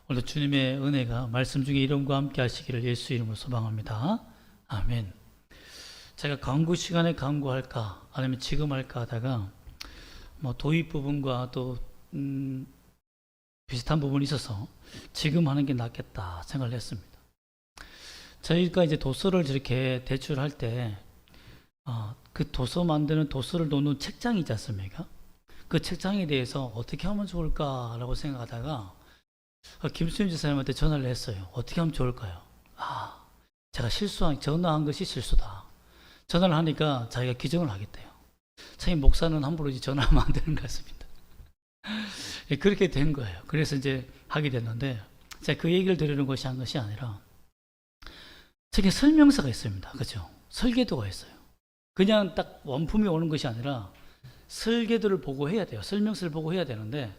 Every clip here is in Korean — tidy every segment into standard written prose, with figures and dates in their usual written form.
오늘도 주님의 은혜가 말씀 중에 이름과 함께 하시기를 예수 이름으로 소망합니다. 아멘. 제가 강구 시간에 강구할까 아니면 지금 할까 하다가 도입 부분과 또 비슷한 부분이 있어서 지금 하는 게 낫겠다 생각을 했습니다. 저희가 이제 도서를 저렇게 대출할 때 그 도서 만드는 도서를 놓는 책장이 있지 않습니까? 그 책장에 대해서 어떻게 하면 좋을까라고 생각하다가 김수임 지사님한테 전화를 했어요. 어떻게 하면 좋을까요? 제가 전화한 것이 실수다. 전화를 하니까 자기가 기정을 하겠대요. 자기 목사는 함부로 전화하면 안 되는 것 같습니다. 그렇게 된 거예요. 그래서 이제 하게 됐는데, 제가 그 얘기를 드리는 것이 한 것이 아니라, 저게 설명서가 있습니다. 그죠? 설계도가 있어요. 그냥 딱 원품이 오는 것이 아니라, 설계도를 보고 해야 돼요. 설명서를 보고 해야 되는데,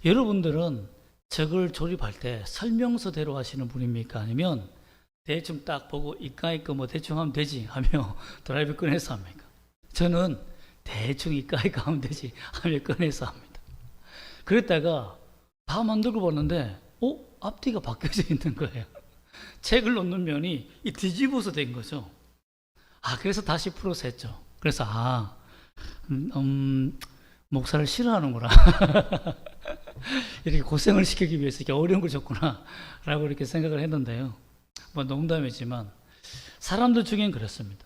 여러분들은 저걸 조립할 때 설명서대로 하시는 분입니까? 아니면 대충 딱 보고 이까이까 대충 하면 되지 하며 드라이브 꺼내서 합니까? 저는 대충 이까이까 하면 되지 하며 꺼내서 합니다. 그랬다가 다 만들고 봤는데 앞뒤가 바뀌어져 있는 거예요. 책을 놓는 면이 뒤집어서 된 거죠. 그래서 다시 풀어서 했죠. 그래서 목사를 싫어하는구나. 이렇게 고생을 시키기 위해서 이렇게 어려운 걸 줬구나 라고 이렇게 생각을 했는데요. 농담이지만 사람들 중엔 그렇습니다.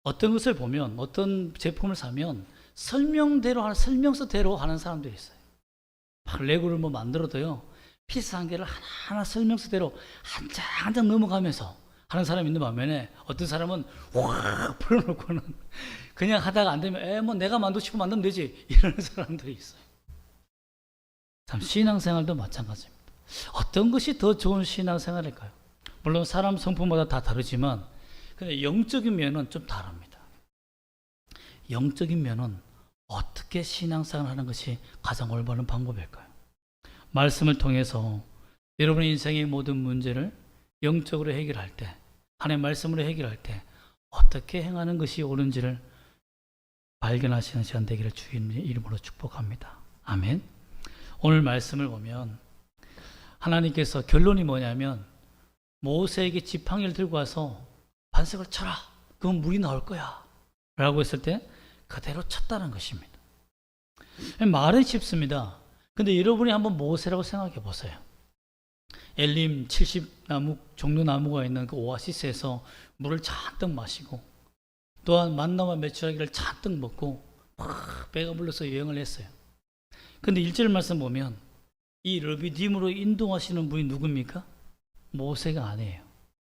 어떤 것을 보면, 어떤 제품을 사면 설명서대로 하는 사람들이 있어요. 막 레고를 만들어도요, 피스 한 개를 하나하나 설명서대로 한 장 한 장 넘어가면서 하는 사람이 있는 반면에, 어떤 사람은 확 풀어놓고는 그냥 하다가 안 되면 내가 만들고 싶으면 만들면 되지 이러는 사람들이 있어요. 참 신앙생활도 마찬가지입니다. 어떤 것이 더 좋은 신앙생활일까요? 물론 사람 성품마다 다 다르지만 근데 영적인 면은 좀 다릅니다. 영적인 면은 어떻게 신앙생활을 하는 것이 가장 올바른 방법일까요? 말씀을 통해서 여러분의 인생의 모든 문제를 영적으로 해결할 때, 하나님의 말씀으로 해결할 때 어떻게 행하는 것이 옳은지를 발견하시는 시간 되기를 주님의 이름으로 축복합니다. 아멘. 오늘 말씀을 보면 하나님께서 결론이 뭐냐면, 모세에게 지팡이를 들고 와서 반석을 쳐라. 그럼 물이 나올 거야. 라고 했을 때 그대로 쳤다는 것입니다. 말은 쉽습니다. 근데 여러분이 한번 모세라고 생각해 보세요. 엘림 70나무 종려나무가 있는 그 오아시스에서 물을 잔뜩 마시고, 또한 만나와 메추라기를 잔뜩 먹고 막 배가 불러서 여행을 했어요. 근데 1절 말씀 보면 이 르비딤으로 인도하시는 분이 누굽니까? 모세가 아니에요.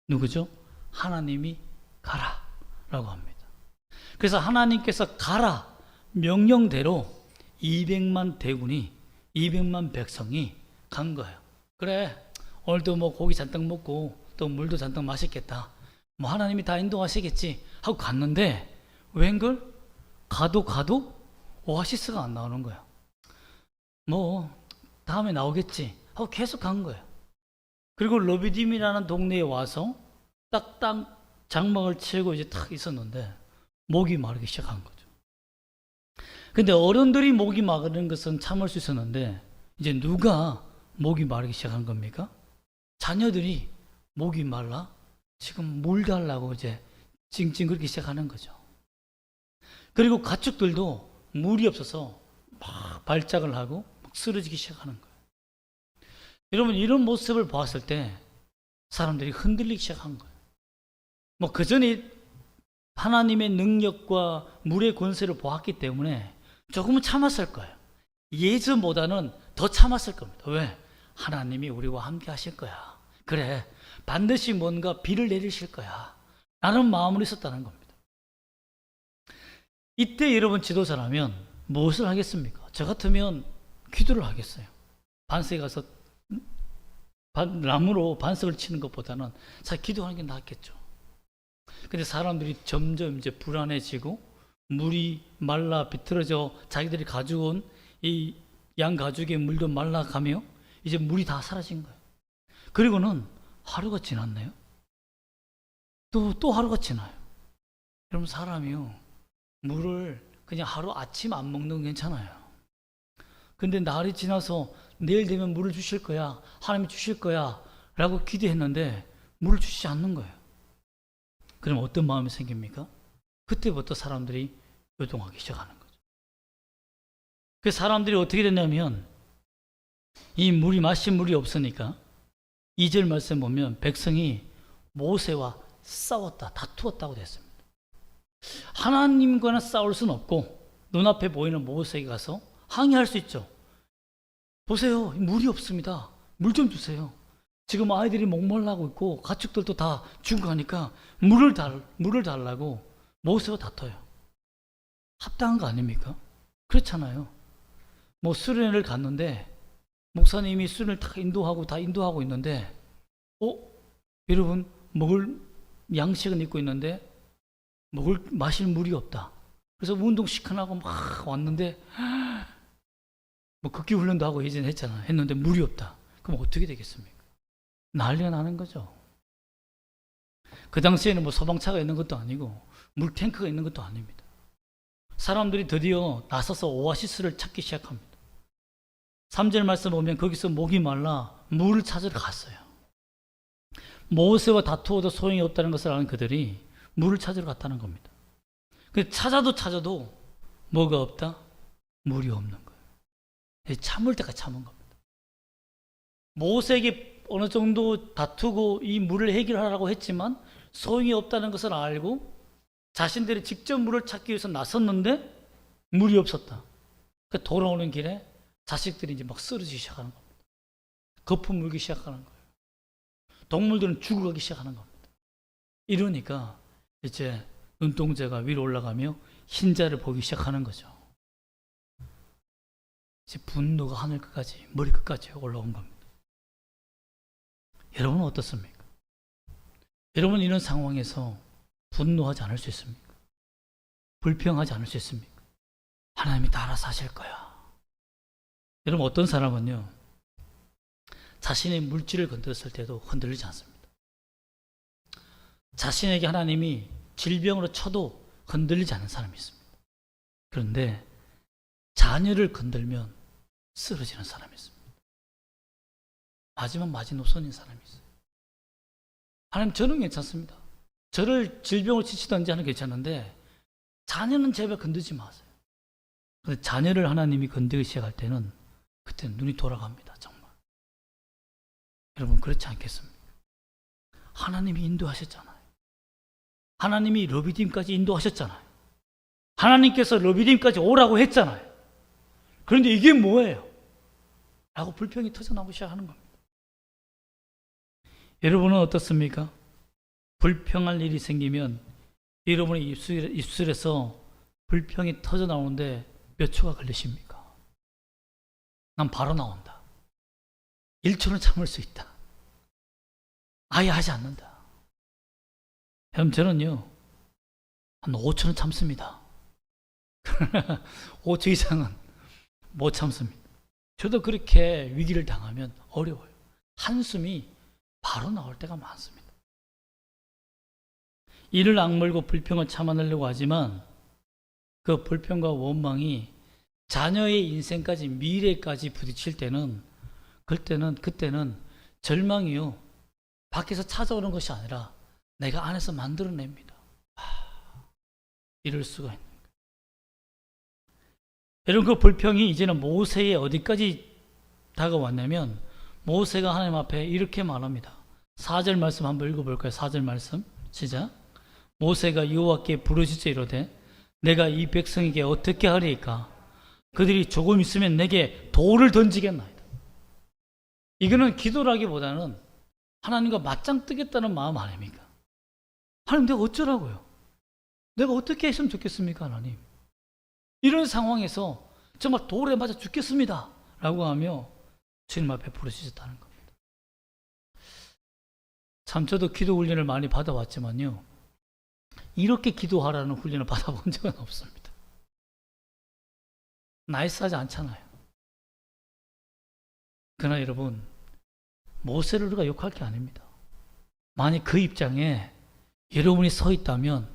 누구죠? 하나님이 가라 라고 합니다. 그래서 하나님께서 가라 명령대로 200만 대군이, 200만 백성이 간 거예요. 그래, 오늘도 고기 잔뜩 먹고 또 물도 잔뜩 마셨겠다. 하나님이 다 인도하시겠지 하고 갔는데, 웬걸? 가도 오아시스가 안 나오는 거예요. 다음에 나오겠지 하고 계속 간 거예요. 그리고 르비딤이라는 동네에 와서 딱 장막을 치고 이제 탁 있었는데 목이 마르기 시작한 거죠. 근데 어른들이 목이 마르는 것은 참을 수 있었는데, 이제 누가 목이 마르기 시작한 겁니까? 자녀들이 목이 말라 지금 물 달라고 이제 찡찡 그렇게 시작하는 거죠. 그리고 가축들도 물이 없어서 막 발작을 하고 막 쓰러지기 시작하는 거예요. 여러분, 이런 모습을 보았을 때 사람들이 흔들리기 시작한 거예요. 그 전에 하나님의 능력과 물의 권세를 보았기 때문에 조금은 참았을 거예요. 예전보다는 더 참았을 겁니다. 왜? 하나님이 우리와 함께 하실 거야. 그래, 반드시 뭔가 비를 내리실 거야 라는 마음으로 있었다는 겁니다. 이때 여러분 지도자라면 무엇을 하겠습니까? 저 같으면 기도를 하겠어요. 반석에 가서 나무로 반석을 치는 것보다는 잘 기도하는 게 낫겠죠. 근데 사람들이 점점 이제 불안해지고 물이 말라 비틀어져 자기들이 가지고 온 이 양 가죽의 물도 말라가며 이제 물이 다 사라진 거예요. 그리고는 하루가 지났네요. 또 하루가 지나요. 여러분, 사람이요, 물을 그냥 하루 아침 안 먹는 건 괜찮아요. 근데 날이 지나서 내일 되면 물을 주실 거야. 하나님이 주실 거야. 라고 기대했는데 물을 주시지 않는 거예요. 그럼 어떤 마음이 생깁니까? 그때부터 사람들이 요동하기 시작하는 거죠. 그 사람들이 어떻게 됐냐면 이 물이 마신 물이 없으니까 2절 말씀 보면 백성이 모세와 싸웠다, 다투었다고 됐습니다. 하나님과는 싸울 수는 없고 눈앞에 보이는 모세에게 가서 항의할 수 있죠. 보세요, 물이 없습니다. 물 좀 주세요. 지금 아이들이 목말라고 있고 가축들도 다 죽어가니까 물을 달라고 모세와 다퉈요. 합당한 거 아닙니까? 그렇잖아요. 뭐 수련회를 갔는데 목사님이 수련을 다 인도하고 있는데 여러분 먹을 양식은 있고 있는데 마실 물이 없다. 그래서 운동 시큰하고 막 왔는데 뭐 극기 훈련도 하고 예전에 했는데 물이 없다. 그럼 어떻게 되겠습니까? 난리가 나는 거죠. 그 당시에는 뭐 소방차가 있는 것도 아니고 물 탱크가 있는 것도 아닙니다. 사람들이 드디어 나서서 오아시스를 찾기 시작합니다. 3절 말씀 보면 거기서 목이 말라 물을 찾으러 갔어요. 모세와 다투어도 소용이 없다는 것을 아는 그들이 물을 찾으러 갔다는 겁니다. 찾아도 뭐가 없다? 물이 없는 거예요. 참을 때까지 참은 겁니다. 모세에게 어느 정도 다투고 이 물을 해결하라고 했지만 소용이 없다는 것을 알고 자신들이 직접 물을 찾기 위해서 나섰는데 물이 없었다. 돌아오는 길에 자식들이 이제 막 쓰러지기 시작하는 겁니다. 거품 물기 시작하는 거예요. 동물들은 죽어가기 시작하는 겁니다. 이러니까 이제 눈동자가 위로 올라가며 흰자를 보기 시작하는 거죠. 이제 분노가 하늘 끝까지, 머리 끝까지 올라온 겁니다. 여러분은 어떻습니까? 여러분 이런 상황에서 분노하지 않을 수 있습니까? 불평하지 않을 수 있습니까? 하나님이 다 알아서 하실 거야. 여러분 어떤 사람은요, 자신의 물질을 건드렸을 때도 흔들리지 않습니다. 자신에게 하나님이 질병으로 쳐도 흔들리지 않는 사람이 있습니다. 그런데 자녀를 건들면 쓰러지는 사람이 있습니다. 마지노선인 사람이 있어요. 하나님 저는 괜찮습니다. 저를 질병으로 치시든지 하는 게 괜찮은데 자녀는 제발 건들지 마세요. 그런데 자녀를 하나님이 건들기 시작할 때는 그때 눈이 돌아갑니다. 정말. 여러분 그렇지 않겠습니까? 하나님이 인도하셨잖아요. 하나님이 러비딤까지 인도하셨잖아요. 하나님께서 러비딤까지 오라고 했잖아요. 그런데 이게 뭐예요? 라고 불평이 터져나오기 시작하는 겁니다. 여러분은 어떻습니까? 불평할 일이 생기면 여러분의 입술에서 불평이 터져나오는데 몇 초가 걸리십니까? 난 바로 나온다. 1초는 참을 수 있다. 아예 하지 않는다. 그럼 저는요, 한 5초는 참습니다. 5초 이상은 못 참습니다. 저도 그렇게 위기를 당하면 어려워요. 한숨이 바로 나올 때가 많습니다. 이를 악물고 불평을 참아내려고 하지만 그 불평과 원망이 자녀의 인생까지 미래까지 부딪힐 때는 그때는 절망이요, 밖에서 찾아오는 것이 아니라 내가 안에서 만들어냅니다. 이럴 수가 있는 거예요. 여러분 그 불평이 이제는 모세의 어디까지 다가왔냐면 모세가 하나님 앞에 이렇게 말합니다. 4절 말씀 한번 읽어볼까요? 4절 말씀 시작. 모세가 여호와께 부르짖어 이르되 내가 이 백성에게 어떻게 하리이까? 그들이 조금 있으면 내게 돌을 던지겠나이다. 이거는 기도라기보다는 하나님과 맞짱 뜨겠다는 마음 아닙니까? 하나님 내가 어쩌라고요? 내가 어떻게 했으면 좋겠습니까 하나님? 이런 상황에서 정말 돌에 맞아 죽겠습니다 라고 하며 주님 앞에 부르짖었다는 겁니다. 참 저도 기도 훈련을 많이 받아왔지만요, 이렇게 기도하라는 훈련을 받아본 적은 없습니다. 나이스하지 않잖아요. 그러나 여러분, 모세를 우리가 욕할 게 아닙니다. 만약 그 입장에 여러분이 서 있다면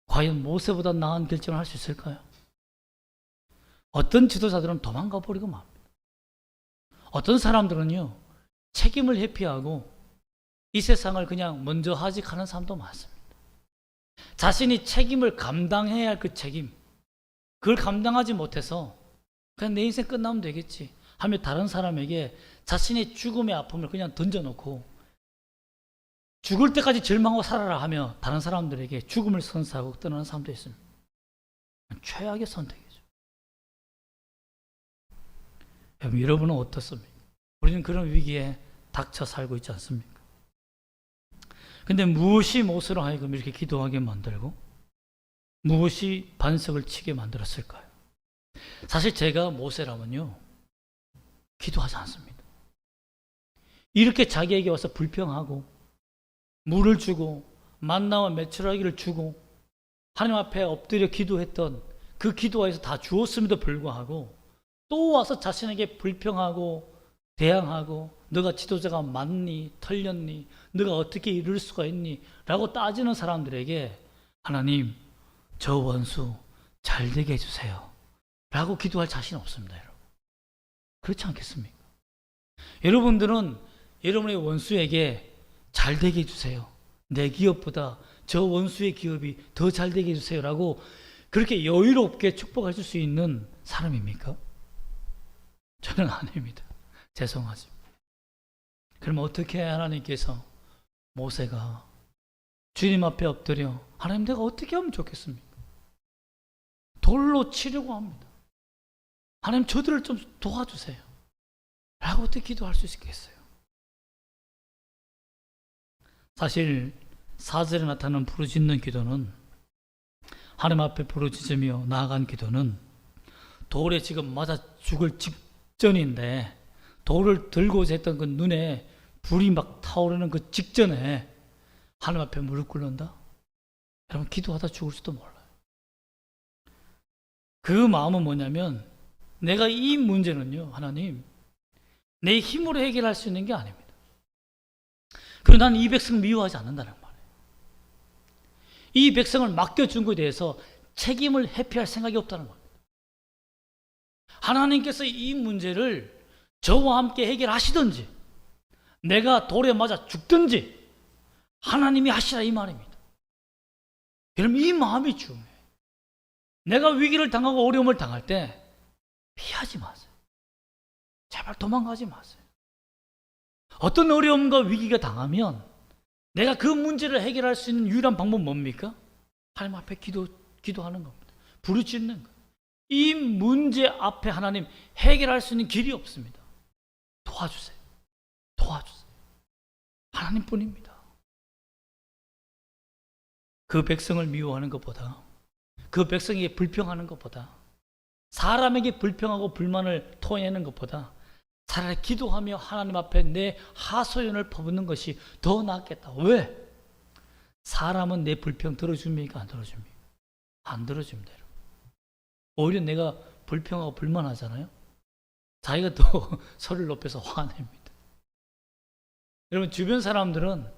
과연 모세보다 나은 결정을 할 수 있을까요? 어떤 지도자들은 도망가 버리고 맙니다. 어떤 사람들은요, 책임을 회피하고 이 세상을 그냥 먼저 하직하는 사람도 많습니다. 자신이 책임을 감당해야 할 그 책임, 그걸 감당하지 못해서 그냥 내 인생 끝나면 되겠지 하며 다른 사람에게 자신의 죽음의 아픔을 그냥 던져놓고 죽을 때까지 절망하고 살아라 하며 다른 사람들에게 죽음을 선사하고 떠나는 사람도 있습니다. 최악의 선택이죠. 여러분은 어떻습니까? 우리는 그런 위기에 닥쳐 살고 있지 않습니까? 근데 무엇이 모세로 하여금 이렇게 기도하게 만들고 무엇이 반석을 치게 만들었을까요? 사실 제가 모세라면요, 기도하지 않습니다. 이렇게 자기에게 와서 불평하고 물을 주고 만나와 메추라기를 주고 하나님 앞에 엎드려 기도했던 그 기도에서 다 주었음에도 불구하고 또 와서 자신에게 불평하고 대항하고 너가 지도자가 맞니? 털렸니? 너가 어떻게 이룰 수가 있니? 라고 따지는 사람들에게 하나님, 저 원수 잘 되게 해주세요 라고 기도할 자신 없습니다. 여러분, 그렇지 않겠습니까? 여러분들은 여러분의 원수에게 잘 되게 해주세요, 내 기업보다 저 원수의 기업이 더 잘 되게 해주세요 라고 그렇게 여유롭게 축복하실 수 있는 사람입니까? 저는 아닙니다. 죄송하지만. 그러면 어떻게 하나님께서 모세가 주님 앞에 엎드려 하나님, 내가 어떻게 하면 좋겠습니까? 돌로 치려고 합니다. 하나님, 저들을 좀 도와주세요 라고 어떻게 기도할 수 있겠어요? 사실 4절에 나타나는 부르짖는 기도는, 하나님 앞에 부르짖으며 나아간 기도는 돌에 지금 맞아 죽을 직전인데, 돌을 들고자 했던 그 눈에 불이 막 타오르는 그 직전에 하나님 앞에 무릎 꿇는다? 여러분, 기도하다 죽을지도 몰라요. 그 마음은 뭐냐면, 내가 이 문제는요, 하나님, 내 힘으로 해결할 수 있는 게 아닙니다. 그리고 나는 이 백성을 미워하지 않는다는 말이에요. 이 백성을 맡겨준 것에 대해서 책임을 회피할 생각이 없다는 겁니다. 하나님께서 이 문제를 저와 함께 해결하시든지 내가 돌에 맞아 죽든지 하나님이 하시라, 이 말입니다. 여러분, 이 마음이 중요해요. 내가 위기를 당하고 어려움을 당할 때 피하지 마세요. 제발 도망가지 마세요. 어떤 어려움과 위기가 당하면 내가 그 문제를 해결할 수 있는 유일한 방법은 뭡니까? 하나님 앞에 기도하는 겁니다. 부르짖는 거예요. 이 문제 앞에 하나님, 해결할 수 있는 길이 없습니다. 도와주세요. 도와주세요. 하나님뿐입니다. 그 백성을 미워하는 것보다, 그 백성에게 불평하는 것보다, 사람에게 불평하고 불만을 토해내는 것보다 차라리 기도하며 하나님 앞에 내 하소연을 퍼붓는 것이 더 낫겠다. 왜? 사람은 내 불평 들어줍니까? 안 들어줍니까? 안 들어줍니다. 오히려 내가 불평하고 불만하잖아요. 자기가 또 소리를 높여서 화냅니다. 여러분, 주변 사람들은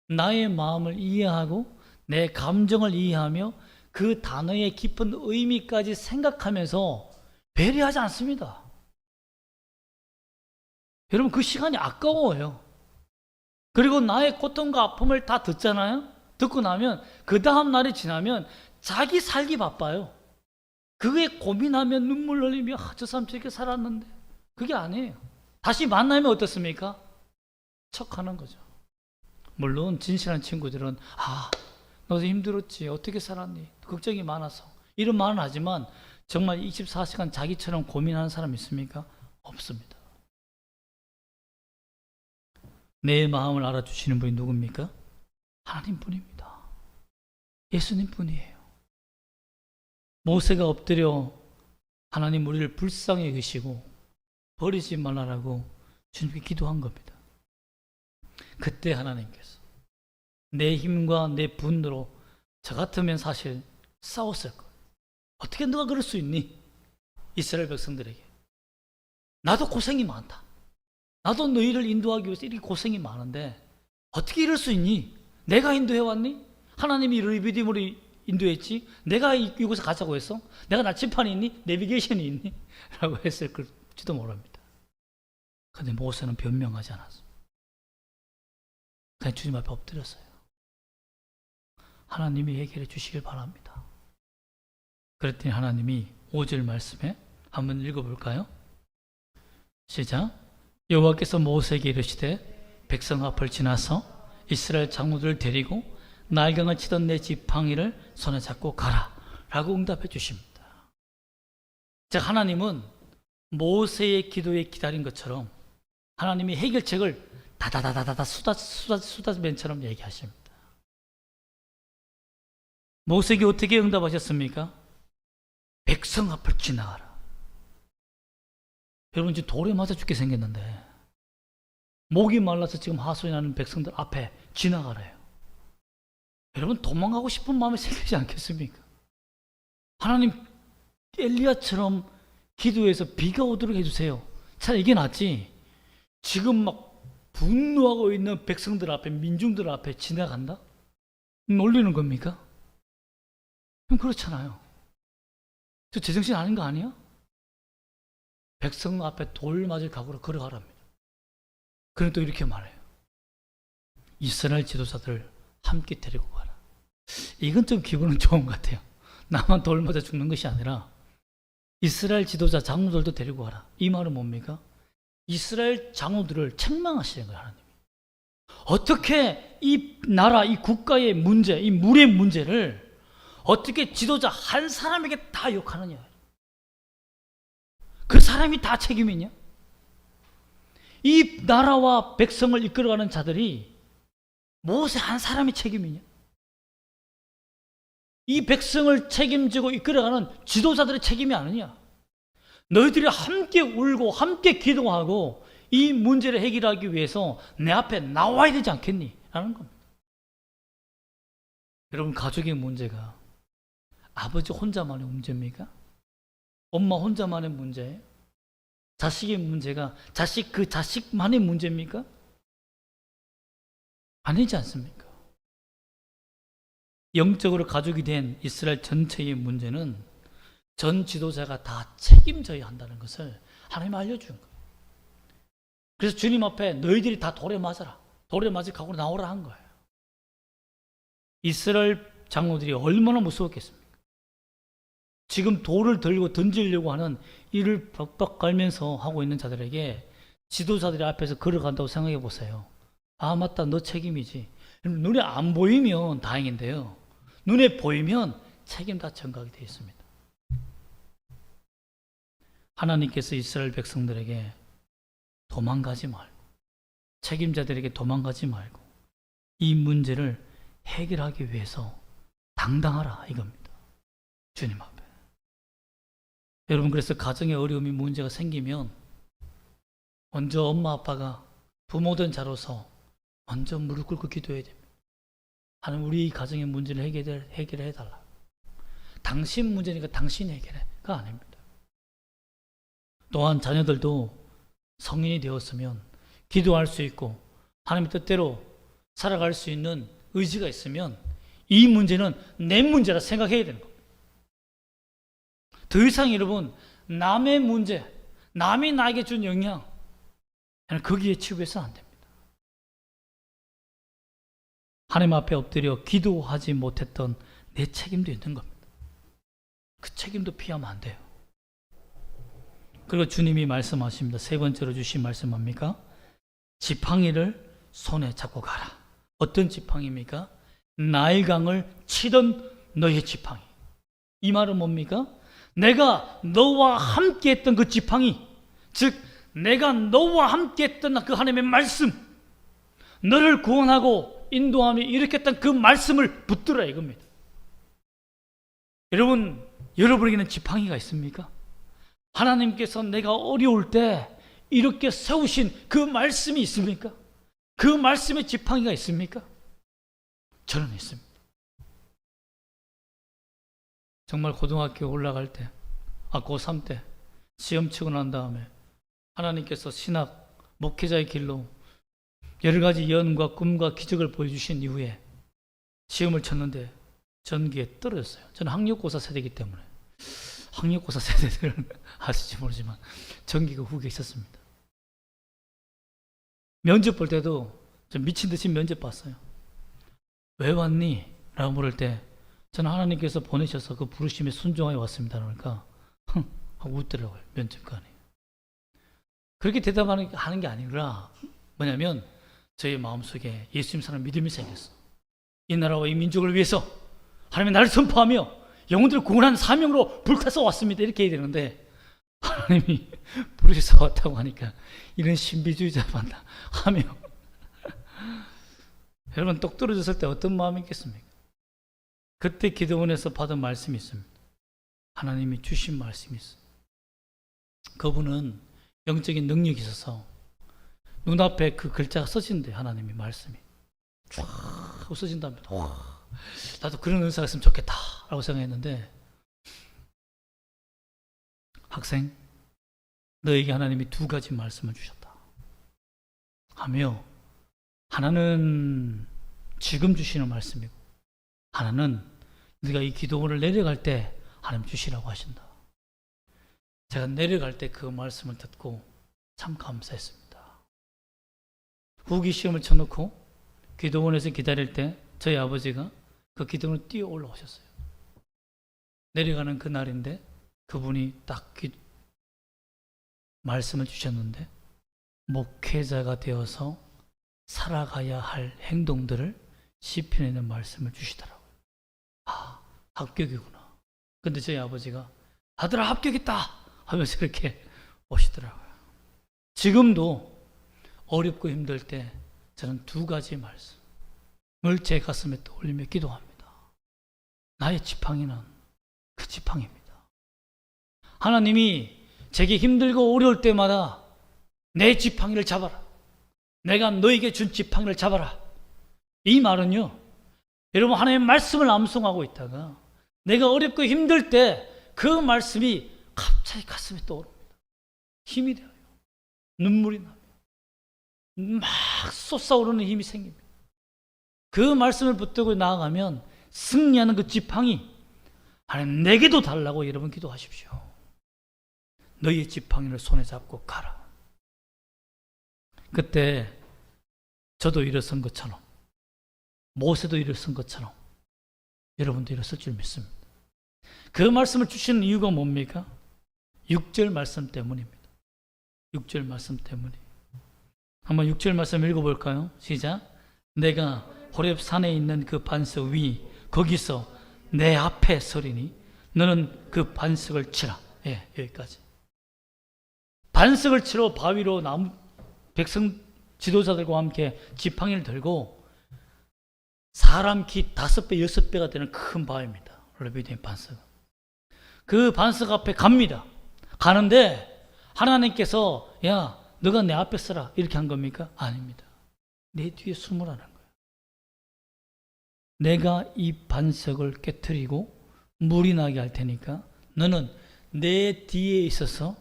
나의 마음을 이해하고 내 감정을 이해하며 그 단어의 깊은 의미까지 생각하면서 배려하지 않습니다. 여러분, 그 시간이 아까워요. 그리고 나의 고통과 아픔을 다 듣잖아요. 듣고 나면 그 다음 날이 지나면 자기 살기 바빠요. 그게 고민하면 눈물 흘리며 저 사람 저렇게 살았는데, 그게 아니에요. 다시 만나면 어떻습니까? 척하는 거죠. 물론 진실한 친구들은 너도 힘들었지, 어떻게 살았니, 걱정이 많아서, 이런 말은 하지만 정말 24시간 자기처럼 고민하는 사람 있습니까? 없습니다. 내 마음을 알아주시는 분이 누굽니까? 하나님뿐입니다. 예수님뿐이에요. 모세가 엎드려 하나님, 우리를 불쌍히 여기시고 버리지 말라라고 주님께 기도한 겁니다. 그때 하나님께서 내 힘과 내 분노로 저 같으면 사실 싸웠을 거예요. 어떻게 너가 그럴 수 있니? 이스라엘 백성들에게. 나도 고생이 많다. 나도 너희를 인도하기 위해서 이렇게 고생이 많은데 어떻게 이럴 수 있니? 내가 인도해왔니? 하나님이 르비딤으로 인도했지? 내가 이곳에 가자고 했어? 내가 나침판이 있니? 내비게이션이 있니? 라고 했을지도 모릅니다. 그런데 모세는 변명하지 않았어요. 그냥 주님 앞에 엎드렸어요. 하나님이 해결해 주시길 바랍니다. 그랬더니 하나님이 5절 말씀에 한번 읽어볼까요? 시작. 여호와께서 모세에게 이르시되 백성 앞을 지나서 이스라엘 장로들을 데리고 날강을 치던 내 지팡이를 손에 잡고 가라 라고 응답해 주십니다. 즉 하나님은 모세의 기도에 기다린 것처럼 하나님이 해결책을 다다다다다 수다맨처럼 얘기하십니다. 모세에게 어떻게 응답하셨습니까? 백성 앞을 지나가라. 여러분 지금 돌에 맞아 죽게 생겼는데 목이 말라서 지금 하소연 하는 백성들 앞에 지나가래요. 여러분 도망가고 싶은 마음이 생기지 않겠습니까? 하나님 엘리야처럼 기도해서 비가 오도록 해주세요. 차라리 이게 낫지. 지금 막 분노하고 있는 백성들 앞에 민중들 앞에 지나간다? 놀리는 겁니까? 그렇잖아요. 저 제정신 아닌 거 아니야? 백성 앞에 돌 맞을 각오로 걸어가랍니다. 그는 또 이렇게 말해요. 이스라엘 지도자들 함께 데리고 가라. 이건 좀 기분은 좋은 것 같아요. 나만 돌 맞아 죽는 것이 아니라 이스라엘 지도자 장로들도 데리고 가라. 이 말은 뭡니까? 이스라엘 장로들을 책망하시는 거예요. 하나님이. 어떻게 이 나라, 이 국가의 문제, 이 물의 문제를 어떻게 지도자 한 사람에게 다 욕하느냐. 그 사람이 다 책임이냐? 이 나라와 백성을 이끌어가는 자들이 모세 한 사람이 책임이냐? 이 백성을 책임지고 이끌어가는 지도자들의 책임이 아니냐? 너희들이 함께 울고 함께 기도하고 이 문제를 해결하기 위해서 내 앞에 나와야 되지 않겠니? 라는 겁니다. 여러분 가족의 문제가 아버지 혼자만의 문제입니까? 엄마 혼자만의 문제예요? 자식의 문제가 그 자식만의 문제입니까? 아니지 않습니까? 영적으로 가족이 된 이스라엘 전체의 문제는 전 지도자가 다 책임져야 한다는 것을 하나님 알려준 거예요. 그래서 주님 앞에 너희들이 다 돌에 맞아라. 돌에 맞을 각오로 나오라 한 거예요. 이스라엘 장로들이 얼마나 무서웠겠습니까? 지금 돌을 들고 던지려고 하는 이를 벅벅 갈면서 하고 있는 자들에게 지도자들이 앞에서 걸어간다고 생각해 보세요. 아 맞다, 너 책임이지. 눈에 안 보이면 다행인데요. 눈에 보이면 책임 다 전가하게 되어 있습니다. 하나님께서 이스라엘 백성들에게 도망가지 말고, 책임자들에게 도망가지 말고 이 문제를 해결하기 위해서 당당하라 이겁니다. 주님 앞에. 여러분 그래서 가정에 어려움이 문제가 생기면 먼저 엄마 아빠가 부모된 자로서 먼저 무릎 꿇고 기도해야 됩니다. 하나님 우리 가정의 문제를 해결해 달라. 당신 문제니까 당신이 해결해가 아닙니다. 또한 자녀들도 성인이 되었으면 기도할 수 있고 하나님의 뜻대로 살아갈 수 있는 의지가 있으면 이 문제는 내 문제라 생각해야 되는 겁니다. 더 이상 여러분 남의 문제, 남이 나에게 준 영향 거기에 치부해서는 안 됩니다. 하나님 앞에 엎드려 기도하지 못했던 내 책임도 있는 겁니다. 그 책임도 피하면 안 돼요. 그리고 주님이 말씀하십니다. 세 번째로 주신 말씀 뭡니까? 지팡이를 손에 잡고 가라. 어떤 지팡이입니까? 나일강을 치던 너의 지팡이. 이 말은 뭡니까? 내가 너와 함께 했던 그 지팡이, 즉 내가 너와 함께 했던 그 하나님의 말씀, 너를 구원하고 인도하며 일으켰던 그 말씀을 붙들어라 이겁니다. 여러분에게는 지팡이가 있습니까? 하나님께서 내가 어려울 때 이렇게 세우신 그 말씀이 있습니까? 그 말씀의 지팡이가 있습니까? 저는 있습니다. 정말 고등학교 올라갈 때, 고3 때 시험 치고 난 다음에 하나님께서 신학 목회자의 길로 여러 가지 예언과 꿈과 기적을 보여주신 이후에 시험을 쳤는데 전기에 떨어졌어요. 저는 학력고사 세대이기 때문에 학력고사 세대들은 아실지 모르지만 전기가 후기에 있었습니다. 면접 볼 때도 좀 미친 듯이 면접 봤어요. 왜 왔니? 라고 물을 때 저는 하나님께서 보내셔서 그 부르심에 순종하여 왔습니다. 그러니까 하고 웃더라고요. 면접관이. 그렇게 대답하는 게 아니라 뭐냐면 저의 마음속에 예수님 사랑 믿음이 생겼어. 이 나라와 이 민족을 위해서 하나님이 나를 선포하며 영혼들을 구원하는 사명으로 불타서 왔습니다. 이렇게 해야 되는데 하나님이 부르셔서 왔다고 하니까 이런 신비주의자만 하며 여러분 똑 떨어졌을 때 어떤 마음이 있겠습니까? 그때 기도원에서 받은 말씀이 있습니다. 하나님이 주신 말씀이 있어요. 그분은 영적인 능력이 있어서 눈앞에 그 글자가 써진대. 하나님의 말씀이 쫙 하고 써진답니다. 와, 나도 그런 은사가 있으면 좋겠다 라고 생각했는데, 학생, 너에게 하나님이 두 가지 말씀을 주셨다 하며, 하나는 지금 주시는 말씀이고 하나는 네가 이 기도원을 내려갈 때 하나님 주시라고 하신다. 제가 내려갈 때 그 말씀을 듣고 참 감사했습니다. 후기 시험을 쳐놓고 기도원에서 기다릴 때 저희 아버지가 그 기도원을 뛰어 올라오셨어요. 내려가는 그날인데 그분이 딱 말씀을 주셨는데, 목회자가 되어서 살아가야 할 행동들을 시편에 있는 말씀을 주시더라고요. 아, 합격이구나. 근데 저희 아버지가 아들아 합격했다 하면서 이렇게 오시더라고요. 지금도 어렵고 힘들 때 저는 두 가지 말씀을 제 가슴에 떠올리며 기도합니다. 나의 지팡이는 그 지팡이입니다. 하나님이 제게 힘들고 어려울 때마다 내 지팡이를 잡아라. 내가 너에게 준 지팡이를 잡아라. 이 말은요, 여러분 하나님의 말씀을 암송하고 있다가 내가 어렵고 힘들 때 그 말씀이 갑자기 가슴에 떠오릅니다. 힘이 되어요. 눈물이 나요. 막 솟아오르는 힘이 생깁니다. 그 말씀을 붙들고 나아가면 승리하는 그 지팡이, 하나님 내게도 달라고 여러분 기도하십시오. 너희의 지팡이를 손에 잡고 가라. 그때 저도 일어선 것처럼, 모세도 일어선 것처럼 여러분도 일어설 줄 믿습니다. 그 말씀을 주시는 이유가 뭡니까? 6절 말씀 때문입니다. 6절 말씀 때문에. 한번 6절 말씀 읽어볼까요? 시작. 내가 호렙 산에 있는 그 반석 위 거기서 내 앞에 서리니 너는 그 반석을 치라. 예, 여기까지. 반석을 치러 바위로 백성 지도자들과 함께 지팡이를 들고 사람 키 5배, 6배가 되는 큰 바위입니다. 레비dim 반석. 그 반석 앞에 갑니다. 가는데 하나님께서 야, 너가 내 앞에 서라 이렇게 한 겁니까? 아닙니다. 내 뒤에 숨으라는 거예요. 내가 이 반석을 깨트리고 물이 나게 할 테니까 너는 내 뒤에 있어서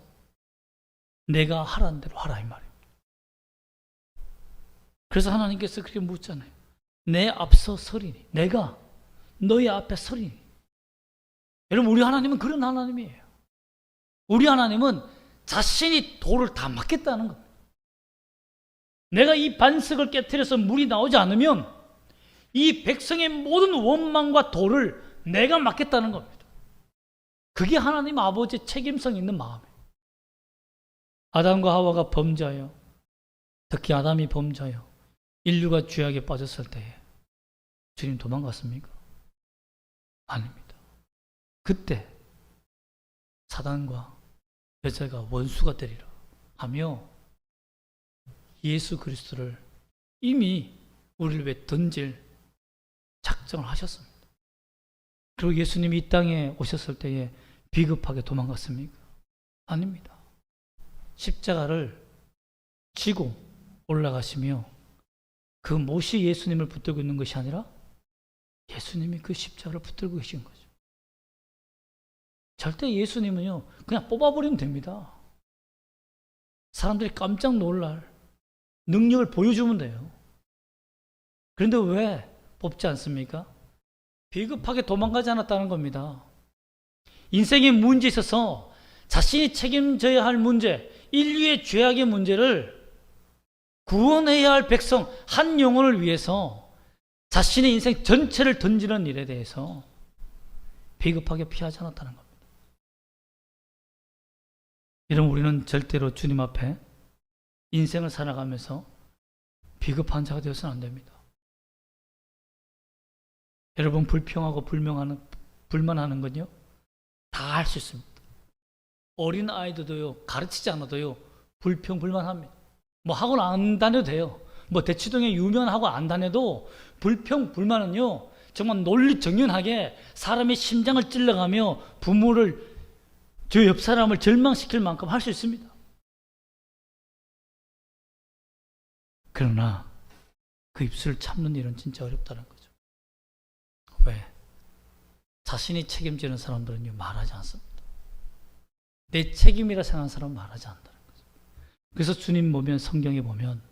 내가 하라는 대로 하라 이 말입니다. 그래서 하나님께서 그렇게 묻잖아요. 내 앞서 서리니, 내가 너희 앞에 서리니. 여러분 우리 하나님은 그런 하나님이에요. 우리 하나님은 자신이 돌을 다 막겠다는 겁니다. 내가 이 반석을 깨트려서 물이 나오지 않으면 이 백성의 모든 원망과 돌을 내가 막겠다는 겁니다. 그게 하나님 아버지의 책임성 있는 마음이에요. 아담과 하와가 범죄하여, 특히 아담이 범죄하여 인류가 죄악에 빠졌을 때에 주님 도망갔습니까? 아닙니다. 그때 사단과 여자가 원수가 되리라 하며 예수 그리스도를 이미 우리를 위해 던질 작정을 하셨습니다. 그리고 예수님이 이 땅에 오셨을 때에 비겁하게 도망갔습니까? 아닙니다. 십자가를 지고 올라가시며 그 못이 예수님을 붙들고 있는 것이 아니라 예수님이 그 십자가를 붙들고 계신 거죠. 절대 예수님은요 그냥 뽑아버리면 됩니다. 사람들이 깜짝 놀랄 능력을 보여주면 돼요. 그런데 왜 뽑지 않습니까? 비겁하게 도망가지 않았다는 겁니다. 인생의 문제에 있어서 자신이 책임져야 할 문제, 인류의 죄악의 문제를 구원해야 할 백성 한 영혼을 위해서 자신의 인생 전체를 던지는 일에 대해서 비겁하게 피하지 않았다는 겁니다. 여러분, 우리는 절대로 주님 앞에 인생을 살아가면서 비겁한 자가 되어서는 안 됩니다. 여러분, 불평하고 불만하는 건요, 다 할 수 있습니다. 어린 아이들도요, 가르치지 않아도요, 불평불만합니다. 뭐 학원 안 다녀도 돼요. 뭐 대치동에 유명한 학원 안 다녀도 불평불만은요, 정말 논리정연하게 사람의 심장을 찔러가며 부모를, 저 옆 사람을 절망시킬 만큼 할 수 있습니다. 그러나 그 입술을 참는 일은 진짜 어렵다는 거죠. 왜? 자신이 책임지는 사람들은요, 말하지 않습니다. 내 책임이라 생각하는 사람은 말하지 않는다는 거죠. 그래서 주님 보면, 성경에 보면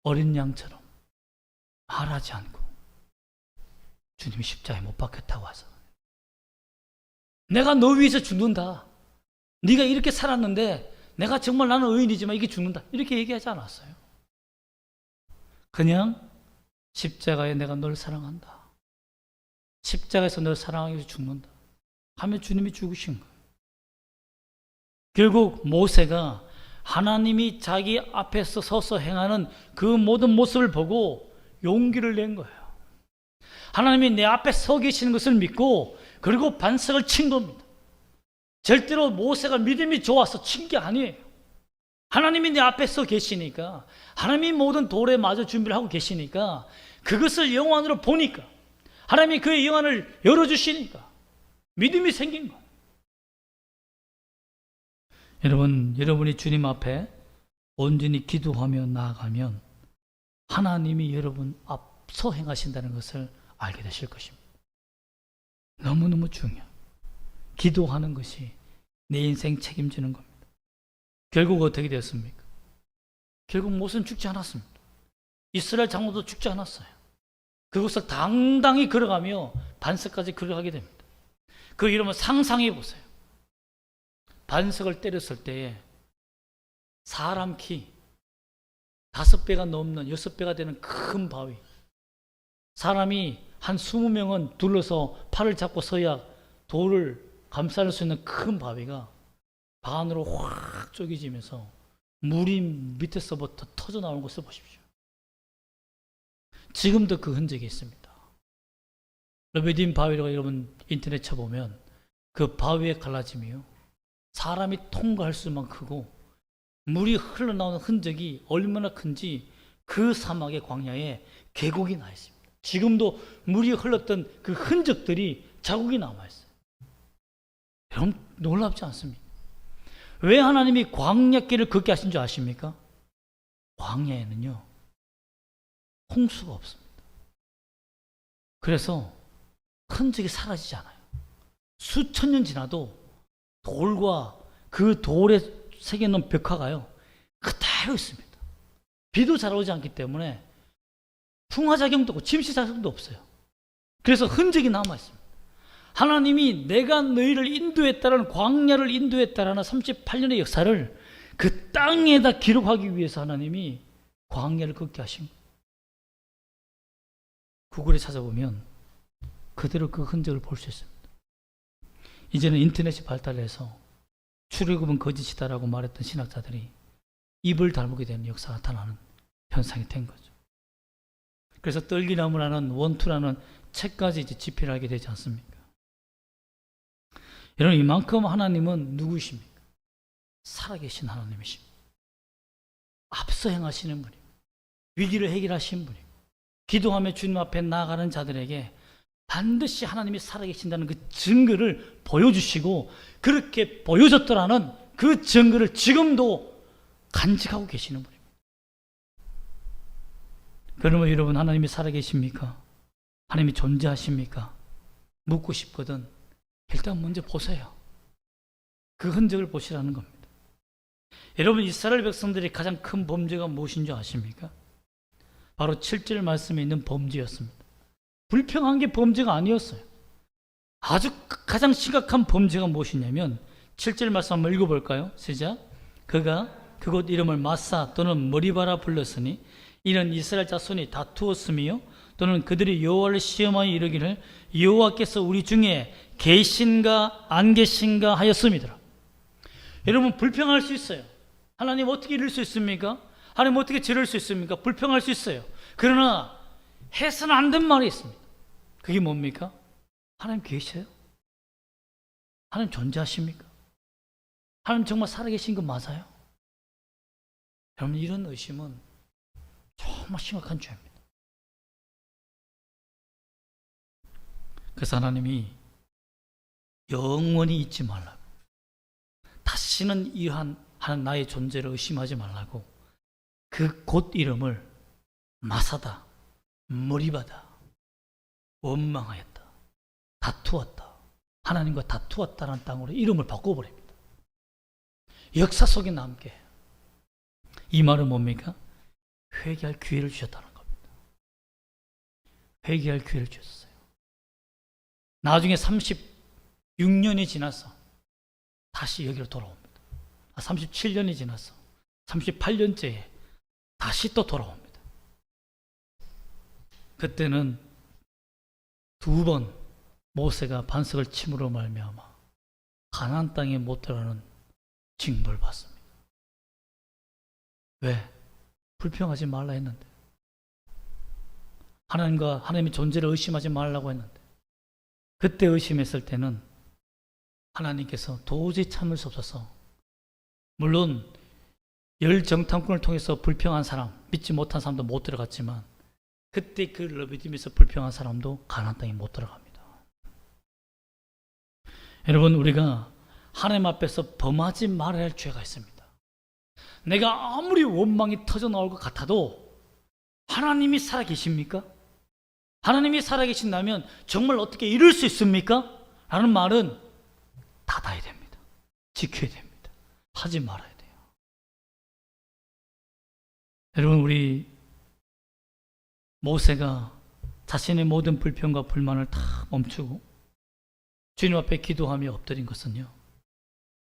어린 양처럼 말하지 않고 주님이 십자가에 못 박혔다고 하죠. 내가 너 위해서 죽는다. 네가 이렇게 살았는데 내가 정말 나는 의인이지만 이게 죽는다. 이렇게 얘기하지 않았어요. 그냥 십자가에 내가 널 사랑한다. 십자가에서 널 사랑하기 위해서 죽는다. 하면 주님이 죽으신 거예요. 결국 모세가 하나님이 자기 앞에서 서서 행하는 그 모든 모습을 보고 용기를 낸 거예요. 하나님이 내 앞에 서 계시는 것을 믿고 그리고 반석을 친 겁니다. 절대로 모세가 믿음이 좋아서 친 게 아니에요. 하나님이 내 앞에 서 계시니까, 하나님이 모든 돌에 마저 준비를 하고 계시니까, 그것을 영안으로 보니까, 하나님이 그의 영안을 열어주시니까 믿음이 생긴 거예요. 여러분이 주님 앞에 온전히 기도하며 나아가면 하나님이 여러분 앞서 행하신다는 것을 알게 되실 것입니다. 너무너무 중요해요. 기도하는 것이 내 인생 책임지는 겁니다. 결국 어떻게 되었습니까? 결국 모세는 죽지 않았습니다. 이스라엘 장로도 죽지 않았어요. 그곳을 당당히 걸어가며 반석까지 걸어가게 됩니다. 그 이름을 상상해 보세요. 반석을 때렸을 때에 사람 키 5배가 넘는 6배가 되는 큰 바위, 사람이 한 20명은 둘러서 팔을 잡고 서야 돌을 감쌀 수 있는 큰 바위가 반으로 확 쪼개지면서 물이 밑에서부터 터져 나오는 것을 보십시오. 지금도 그 흔적이 있습니다. 르비딤 바위라고 여러분 인터넷 쳐보면 그 바위의 갈라짐이요, 사람이 통과할 수만 크고 물이 흘러나오는 흔적이 얼마나 큰지 그 사막의 광야에 계곡이 나 있습니다. 지금도 물이 흘렀던 그 흔적들이 자국이 남아 있어요. 여러분, 놀랍지 않습니까? 왜 하나님이 광야길을 걷게 하신 줄 아십니까? 광야에는요, 홍수가 없습니다. 그래서 흔적이 사라지지 않아요. 수천 년 지나도 돌과 그 돌에 새겨놓은 벽화가요, 그대로 있습니다. 비도 잘 오지 않기 때문에 풍화작용도 없고 침시작용도 없어요. 그래서 흔적이 남아있습니다. 하나님이 내가 너희를 인도했다라는, 광야를 인도했다라는 38년의 역사를 그 땅에다 기록하기 위해서 하나님이 광야를 걷게 하신 거예요. 구글에 찾아보면 그대로 그 흔적을 볼 수 있습니다. 이제는 인터넷이 발달해서 출애굽은 거짓이다라고 말했던 신학자들이 입을 다물게 되는 역사가 나타나는 현상이 된 거죠. 그래서 떨기나무라는 원투라는 책까지 이제 집필을 하게 되지 않습니까? 여러분, 이만큼 하나님은 누구십니까? 살아계신 하나님이십니다. 앞서 행하시는 분이고 위기를 해결하신 분이고 기도하며 주님 앞에 나아가는 자들에게 반드시 하나님이 살아계신다는 그 증거를 보여주시고, 그렇게 보여줬더라는 그 증거를 지금도 간직하고 계시는 분입니다. 그러면 여러분, 하나님이 살아계십니까? 하나님이 존재하십니까? 묻고 싶거든 일단 먼저 보세요. 그 흔적을 보시라는 겁니다. 여러분, 이스라엘 백성들이 가장 큰 범죄가 무엇인 줄 아십니까? 바로 7절 말씀에 있는 범죄였습니다. 불평한 게 범죄가 아니었어요. 아주 가장 심각한 범죄가 무엇이냐면 7절 말씀 한번 읽어볼까요? 시작. 그가 그곳 이름을 마사 또는 머리바라 불렀으니 이는 이스라엘 자손이 다투었으며 또는 그들이 여호와를 시험하여 이르기를 여호와께서 우리 중에 계신가 안 계신가 하였음이더라. 여러분, 불평할 수 있어요. 하나님 어떻게 이럴 수 있습니까? 하나님 어떻게 저럴 수 있습니까? 불평할 수 있어요. 그러나 해서는 안 된 말이 있습니다. 그게 뭡니까? 하나님 계셔요? 하나님 존재하십니까? 하나님 정말 살아계신 거 맞아요? 여러분, 이런 의심은 정말 심각한 죄입니다. 그래서 하나님이 영원히 잊지 말라고, 다시는 이러한 하는 나의 존재를 의심하지 말라고 그 곳 이름을 마사다, 머리바다, 원망하였다, 다투었다, 하나님과 다투었다는 땅으로 이름을 바꿔버립니다. 역사 속에 남게 해요. 이 말은 뭡니까? 회개할 기회를 주셨다는 겁니다. 회개할 기회를 주셨어요. 나중에 36년이 지나서 다시 여기로 돌아옵니다. 37년이 지나서 38년째에 다시 또 돌아옵니다. 그때는 2번 모세가 반석을 침으로 말미암아 가나안 땅에 못 들어가는 징벌을 받습니다. 왜? 불평하지 말라 했는데, 하나님과 하나님의 존재를 의심하지 말라고 했는데, 그때 의심했을 때는 하나님께서 도저히 참을 수 없어서, 물론 열정탐꾼을 통해서 불평한 사람, 믿지 못한 사람도 못 들어갔지만 그때 그 르비딤에서 불평한 사람도 가나안 땅에 못 들어갑니다. 여러분, 우리가 하나님 앞에서 범하지 말아야 할 죄가 있습니다. 내가 아무리 원망이 터져 나올 것 같아도 하나님이 살아계십니까? 하나님이 살아계신다면 정말 어떻게 이룰 수 있습니까? 라는 말은 닫아야 됩니다. 지켜야 됩니다. 하지 말아야 돼요. 여러분, 우리 모세가 자신의 모든 불평과 불만을 다 멈추고 주님 앞에 기도하며 엎드린 것은요,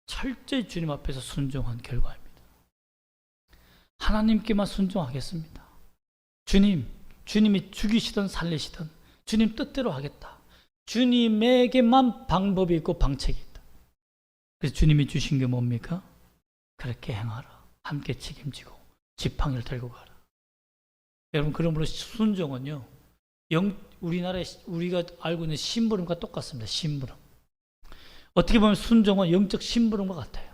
철저히 주님 앞에서 순종한 결과입니다. 하나님께만 순종하겠습니다. 주님이 죽이시든 살리시든 주님 뜻대로 하겠다. 주님에게만 방법이 있고 방책이 있다. 그래서 주님이 주신 게 뭡니까? 그렇게 행하라. 함께 책임지고 지팡이를 들고 가라. 여러분, 그러므로 순종은요, 우리나라에 우리가 알고 있는 심부름과 똑같습니다. 심부름. 어떻게 보면 순종은 영적 심부름과 같아요.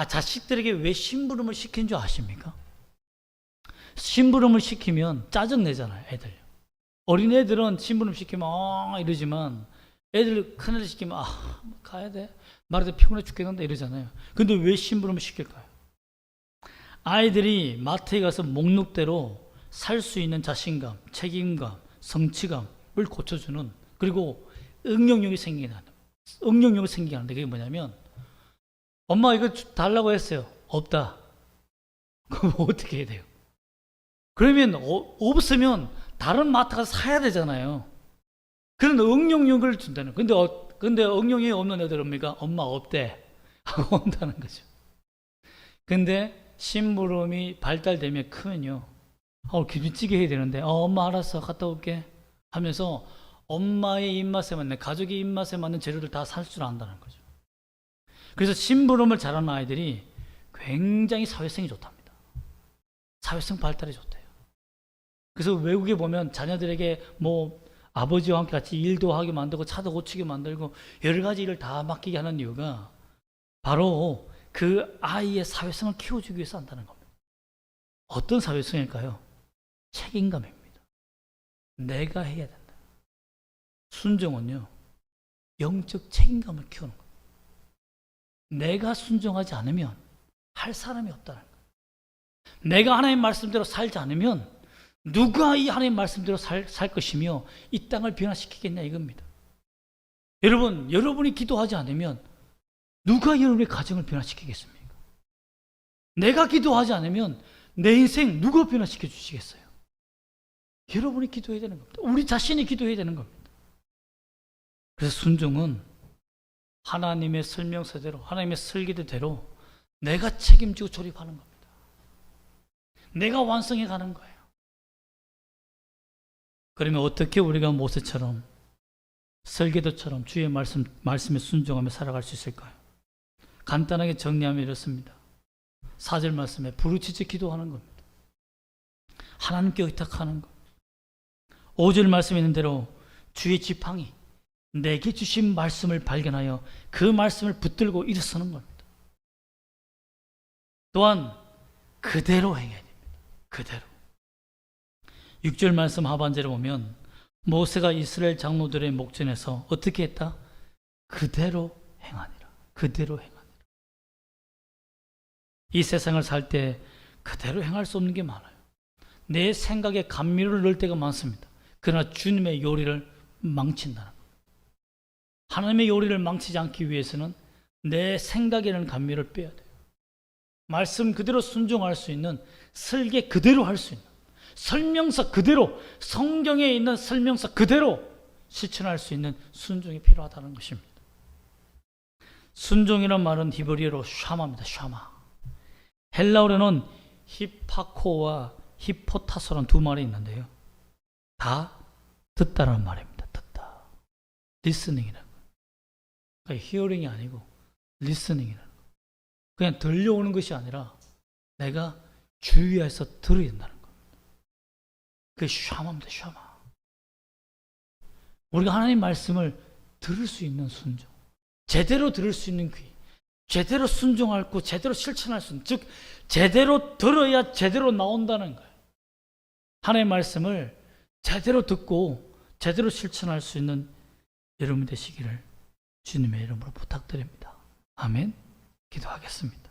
자식들에게 왜 심부름을 시킨 줄 아십니까? 심부름을 시키면 짜증내잖아요, 애들. 어린애들은 심부름 시키면 이러지만 애들, 큰애들 시키면 가야 돼. 말해도 피곤해 죽겠는데 이러잖아요. 근데 왜 심부름을 시킬까요? 아이들이 마트에 가서 목록대로 살 수 있는 자신감, 책임감, 성취감을 고쳐주는, 그리고 응용력이 생기게 하는데, 그게 뭐냐면, 엄마 이거 달라고 했어요. 없다. 그럼 어떻게 해야 돼요? 그러면 없으면 다른 마트 가서 사야 되잖아요. 그런 응용력을 준다는 거예요. 근데 응용이 없는 애들 옵니까? 엄마 없대 하고 온다는 거죠. 근데 심부름이 발달되면 크면요, 김치찌개 해야 되는데 엄마 알았어, 갔다 올게 하면서 엄마의 입맛에 맞는, 가족의 입맛에 맞는 재료를 다 살 줄 안다는 거죠. 그래서 심부름을 잘하는 아이들이 굉장히 사회성이 좋답니다. 사회성 발달이 좋대요. 그래서 외국에 보면 자녀들에게 아버지와 함께 같이 일도 하게 만들고 차도 고치게 만들고 여러 가지 일을 다 맡기게 하는 이유가 바로 그 아이의 사회성을 키워주기 위해서 한다는 겁니다. 어떤 사회성일까요? 책임감입니다. 내가 해야 된다. 순종은요, 영적 책임감을 키우는 겁니다. 내가 순종하지 않으면 할 사람이 없다는 거예요. 내가 하나님 말씀대로 살지 않으면 누가 이 하나님 말씀대로 살 것이며 이 땅을 변화시키겠냐 이겁니다. 여러분이 기도하지 않으면 누가 여러분의 가정을 변화시키겠습니까? 내가 기도하지 않으면 내 인생 누가 변화시켜 주시겠어요? 여러분이 기도해야 되는 겁니다. 우리 자신이 기도해야 되는 겁니다. 그래서 순종은 하나님의 설명서대로, 하나님의 설계대로 내가 책임지고 조립하는 겁니다. 내가 완성해 가는 거예요. 그러면 어떻게 우리가 모세처럼 설계도처럼 주의 말씀에 순종하며 살아갈 수 있을까요? 간단하게 정리하면 이렇습니다. 4절 말씀에 부르짖어 기도하는 겁니다. 하나님께 의탁하는 것. 5절 말씀에 있는 대로 주의 지팡이, 내게 주신 말씀을 발견하여 그 말씀을 붙들고 일어서는 겁니다. 또한 그대로 행해야 됩니다. 그대로. 6절 말씀 하반절에 보면 모세가 이스라엘 장로들의 목전에서 어떻게 했다? 그대로 행하니라. 그대로 행하니라. 이 세상을 살 때 그대로 행할 수 없는 게 많아요. 내 생각에 감미를 넣을 때가 많습니다. 그러나 주님의 요리를 망친다는 것. 하나님의 요리를 망치지 않기 위해서는 내 생각에는 감미를 빼야 돼요. 말씀 그대로 순종할 수 있는, 설계 그대로 할 수 있는, 설명서 그대로, 성경에 있는 설명서 그대로 실천할 수 있는 순종이 필요하다는 것입니다. 순종이란 말은 히브리어로 샤마입니다. 샤마. 헬라어로는 히파코와 히포타소라는 두 말이 있는데요. 다 듣다라는 말입니다. 듣다. 리스닝이라는 거예요. 그러니까 히어링이 아니고 리스닝이라는 거예요. 그냥 들려오는 것이 아니라 내가 주의해서 들어야 된다는 거예요. 그게 샤마입니다. 샤마. 우리가 하나님 말씀을 들을 수 있는 순종, 제대로 들을 수 있는 귀, 제대로 순종하고 제대로 실천할 수 있는, 즉 제대로 들어야 제대로 나온다는 거예요. 하나님의 말씀을 제대로 듣고 제대로 실천할 수 있는 여러분 되시기를 주님의 이름으로 부탁드립니다. 아멘. 기도하겠습니다.